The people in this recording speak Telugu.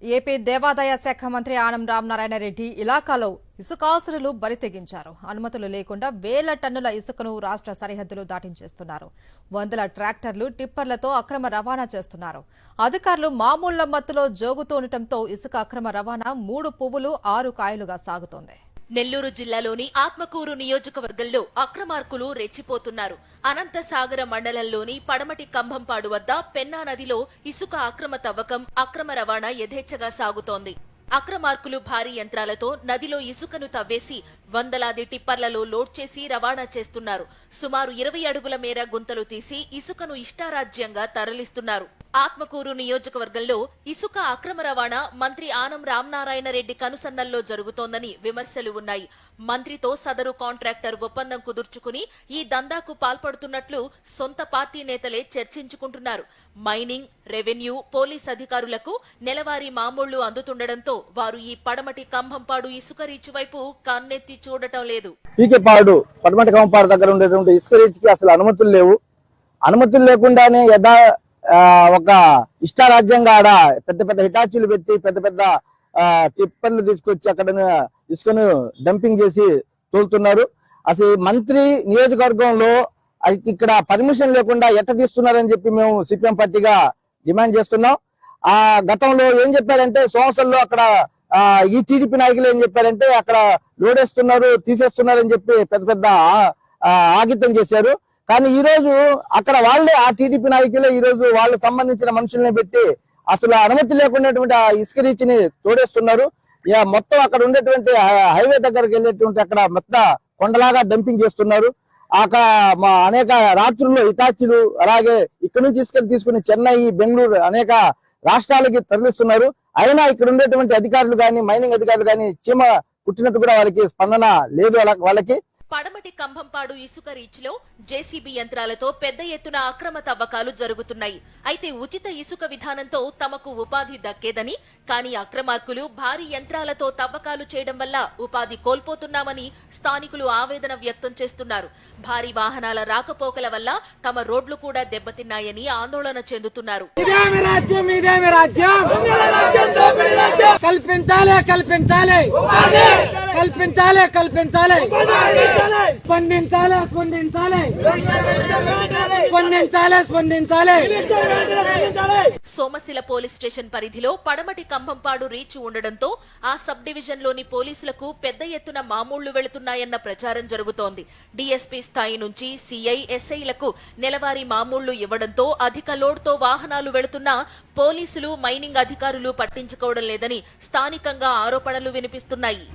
ఏపీ దేవాదాయ శాఖ మంత్రి ఆనం రామనారాయణ రెడ్డి ఇలాకాలో ఇసుకాసురులు బరితెగించారు. అనుమతులు లేకుండా వేల టన్నుల ఇసుకను రాష్ట్ర సరిహద్దులు దాటించేస్తున్నారు. వందల ట్రాక్టర్లు టిప్పర్లతో అక్రమ రవాణా చేస్తున్నారు. అధికారులు మామూళ్ల మత్తులో జోగుతుండటంతో ఇసుక అక్రమ రవాణా 3 పువ్వులు 6 కాయలుగా సాగుతోంది. నెల్లూరు జిల్లాలోని ఆత్మకూరు నియోజకవర్గంలో అక్రమార్కులు రెచ్చిపోతున్నారు. అనంతసాగర మండలంలోని పడమటి కంభంపాడు వద్ద పెన్నా నదిలో ఇసుక అక్రమ తవ్వకం, అక్రమ రవాణా యథేచ్ఛగా సాగుతోంది. అక్రమార్కులు భారీ యంత్రాలతో నదిలో ఇసుకను తవ్వేసి వందలాది టిప్పర్లలో లోడ్ చేసి రవాణా చేస్తున్నారు. సుమారు 20 అడుగుల మేర గుంతలు తీసి ఇసుకను ఇష్టారాజ్యంగా తరలిస్తున్నారు. ఆత్మకూరు నియోజకవర్గంలో ఇసుక అక్రమ రవాణా మంత్రి ఆనం రామనారాయణ రెడ్డి కనుసన్నల్లో జరుగుతోందని విమర్శలు ఉన్నాయి. మంత్రితో సదరు కాంట్రాక్టర్ ఒప్పందం కుదుర్చుకుని ఈ దందాకు పాల్పడుతున్నట్లు సొంత పార్టీ నేతలే చర్చించుకుంటున్నారు. మైనింగ్, రెవెన్యూ, పోలీస్ అధికారులకు నెలవారీ మామూళ్లు అందుతుండటంతో వారు ఈ పడమటి కంభంపాడు ఇసుక రీచ్ వైపు కన్నెత్తి చూడటం లేదు. పీకేపాడు పడమటి కంభంపాడు దగ్గర ఉండేటువంటి ఇసుక రీచ్కి అసలు అనుమతులు లేవు. అనుమతులు లేకుండానే ఒక ఇష్టారాజ్యంగా ఆడ పెద్ద పెద్ద హిటాచీలు పెట్టి పెద్ద పెద్ద టిప్పర్లు తీసుకొచ్చి అక్కడ ఇసుకను డంపింగ్ చేసి తోలుతున్నారు. అసలు మంత్రి నియోజకవర్గంలో ఇక్కడ పర్మిషన్ లేకుండా ఎట్ట తీస్తున్నారని చెప్పి మేము సిపిఎం పార్టీగా డిమాండ్ చేస్తున్నాం. ఆ గతంలో ఏం చెప్పారంటే సంవత్సరంలో అక్కడ ఈ టీడీపీ నాయకులు ఏం చెప్పారంటే అక్కడ లోడేస్తున్నారు, తీసేస్తున్నారు అని చెప్పి పెద్ద పెద్ద ఆగితం చేశారు. కానీ ఈ రోజు అక్కడ వాళ్ళే ఆ టీడీపీ నాయకులే ఈ రోజు వాళ్ళకు సంబంధించిన మనుషుల్ని పెట్టి అసలు అనుమతి లేకున్నటువంటి ఆ ఇసుక రీచ్ని తోడేస్తున్నారు. మొత్తం అక్కడ ఉండేటువంటి హైవే దగ్గరకు వెళ్ళేటువంటి అక్కడ మొత్తం కొండలాగా డంపింగ్ చేస్తున్నారు. అనేక రాత్రుల్లో హిటాచీలు అలాగే ఇక్కడ నుంచి తీసుకుని చెన్నై, బెంగళూరు అనేక రాష్ట్రాలకి తరలిస్తున్నారు. అయినా ఇక్కడ ఉండేటువంటి అధికారులు కానీ మైనింగ్ అధికారులు కానీ చీమ కుట్టినట్టు కూడా వాళ్ళకి స్పందన లేదు. వాళ్ళకి పడమటి కంభంపాడు ఇసుక రీచ్ లో జేసీబీ యంత్రాలతో పెద్ద ఎత్తున అక్రమ తవ్వకాలు జరుగుతున్నాయి. అయితే ఉచిత ఇసుక విధానంతో తమకు ఉపాధి దక్కేదని, కానీ అక్రమార్కులు భారీ యంత్రాలతో తవ్వకాలు చేయడం వల్ల ఉపాధి కోల్పోతున్నామని స్థానికులు ఆవేదన వ్యక్తం చేస్తున్నారు. భారీ వాహనాల రాకపోకల వల్ల తమ రోడ్లు కూడా దెబ్బతిన్నాయని ఆందోళన చెందుతున్నారు. సోమశిల పోలీస్ స్టేషన్ పరిధిలో పడమటి కంభంపాడు రీచ్ ఉండడంతో ఆ సబ్ డివిజన్ లోని పోలీసులకు పెద్ద ఎత్తున మామూళ్లు వెళుతున్నాయన్న ప్రచారం జరుగుతోంది. డీఎస్పీ స్థాయి నుంచి సిఐ, ఎస్ఐలకు నెలవారీ మామూళ్లు ఇవ్వడంతో అధిక లోడ్ తో వాహనాలు వెళుతున్నా పోలీసులు, మైనింగ్ అధికారులు పట్టించుకోవడం లేదని స్థానికంగా ఆరోపణలు వినిపిస్తున్నాయి.